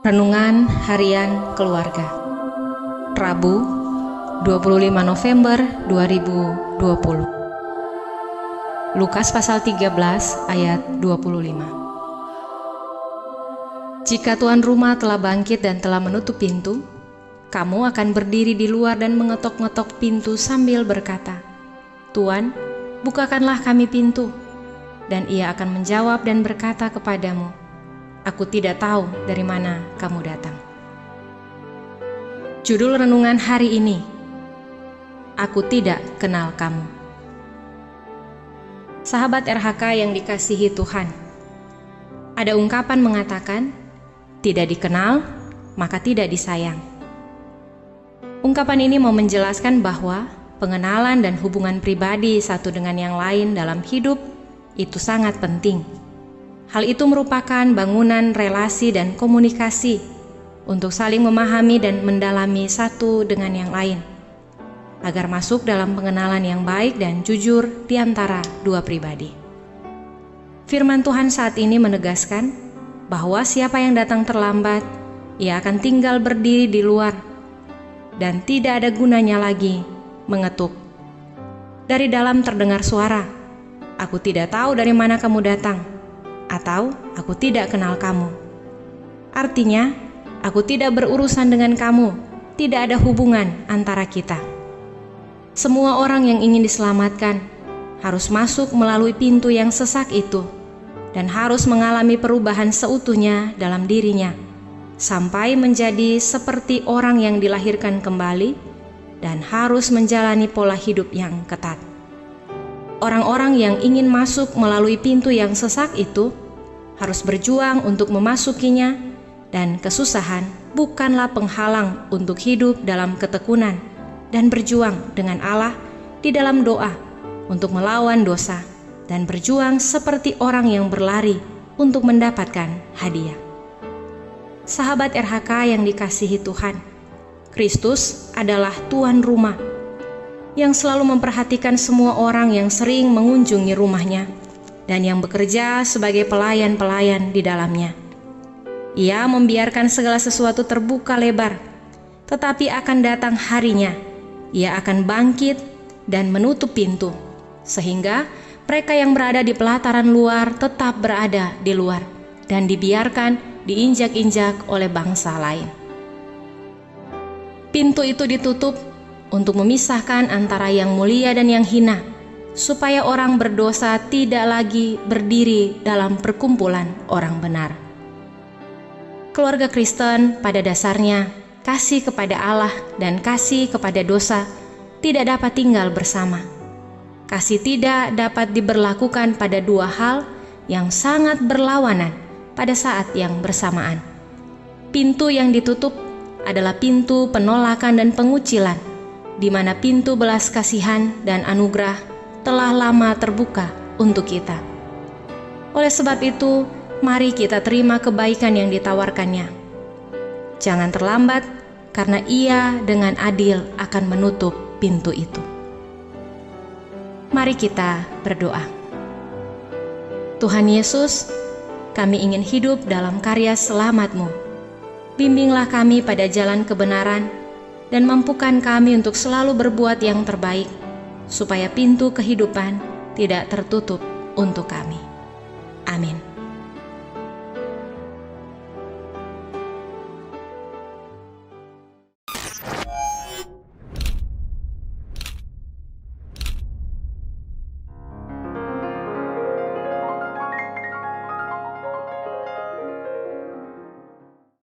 Renungan Harian Keluarga Rabu 25 November 2020. Lukas pasal 13 ayat 25. Jika tuan rumah telah bangkit dan telah menutup pintu, kamu akan berdiri di luar dan mengetok-ngetok pintu sambil berkata, "Tuan, bukakanlah kami pintu." Dan ia akan menjawab dan berkata kepadamu, "Aku tidak tahu dari mana kamu datang." Judul renungan hari ini, Aku Tidak Kenal Kamu. Sahabat RHK yang dikasihi Tuhan, ada ungkapan mengatakan, tidak dikenal, maka tidak disayang. Ungkapan ini mau menjelaskan bahwa pengenalan dan hubungan pribadi satu dengan yang lain dalam hidup itu sangat penting. Hal itu merupakan bangunan relasi dan komunikasi untuk saling memahami dan mendalami satu dengan yang lain, agar masuk dalam pengenalan yang baik dan jujur di antara dua pribadi. Firman Tuhan saat ini menegaskan bahwa siapa yang datang terlambat, ia akan tinggal berdiri di luar dan tidak ada gunanya lagi mengetuk. Dari dalam terdengar suara, "Aku tidak tahu dari mana kamu datang," atau "Aku tidak kenal kamu." Artinya, aku tidak berurusan dengan kamu, tidak ada hubungan antara kita. Semua orang yang ingin diselamatkan harus masuk melalui pintu yang sesak itu dan harus mengalami perubahan seutuhnya dalam dirinya, sampai menjadi seperti orang yang dilahirkan kembali dan harus menjalani pola hidup yang ketat. Orang-orang yang ingin masuk melalui pintu yang sesak itu harus berjuang untuk memasukinya, dan kesusahan bukanlah penghalang untuk hidup dalam ketekunan dan berjuang dengan Allah di dalam doa untuk melawan dosa dan berjuang seperti orang yang berlari untuk mendapatkan hadiah. Sahabat RHK yang dikasihi Tuhan, Kristus adalah tuan rumah yang selalu memperhatikan semua orang yang sering mengunjungi rumahnya dan yang bekerja sebagai pelayan-pelayan di dalamnya. Ia membiarkan segala sesuatu terbuka lebar, tetapi akan datang harinya, ia akan bangkit dan menutup pintu, sehingga mereka yang berada di pelataran luar tetap berada di luar dan dibiarkan diinjak-injak oleh bangsa lain. Pintu itu ditutup untuk memisahkan antara yang mulia dan yang hina, supaya orang berdosa tidak lagi berdiri dalam perkumpulan orang benar. Keluarga Kristen pada dasarnya, kasih kepada Allah dan kasih kepada dosa tidak dapat tinggal bersama. Kasih tidak dapat diberlakukan pada dua hal yang sangat berlawanan pada saat yang bersamaan. Pintu yang ditutup adalah pintu penolakan dan pengucilan, di mana pintu belas kasihan dan anugerah telah lama terbuka untuk kita. Oleh sebab itu, mari kita terima kebaikan yang ditawarkannya. Jangan terlambat, karena Ia dengan adil akan menutup pintu itu. Mari kita berdoa. Tuhan Yesus, kami ingin hidup dalam karya selamat-Mu. Bimbinglah kami pada jalan kebenaran dan mampukan kami untuk selalu berbuat yang terbaik, supaya pintu kehidupan tidak tertutup untuk kami. Amin.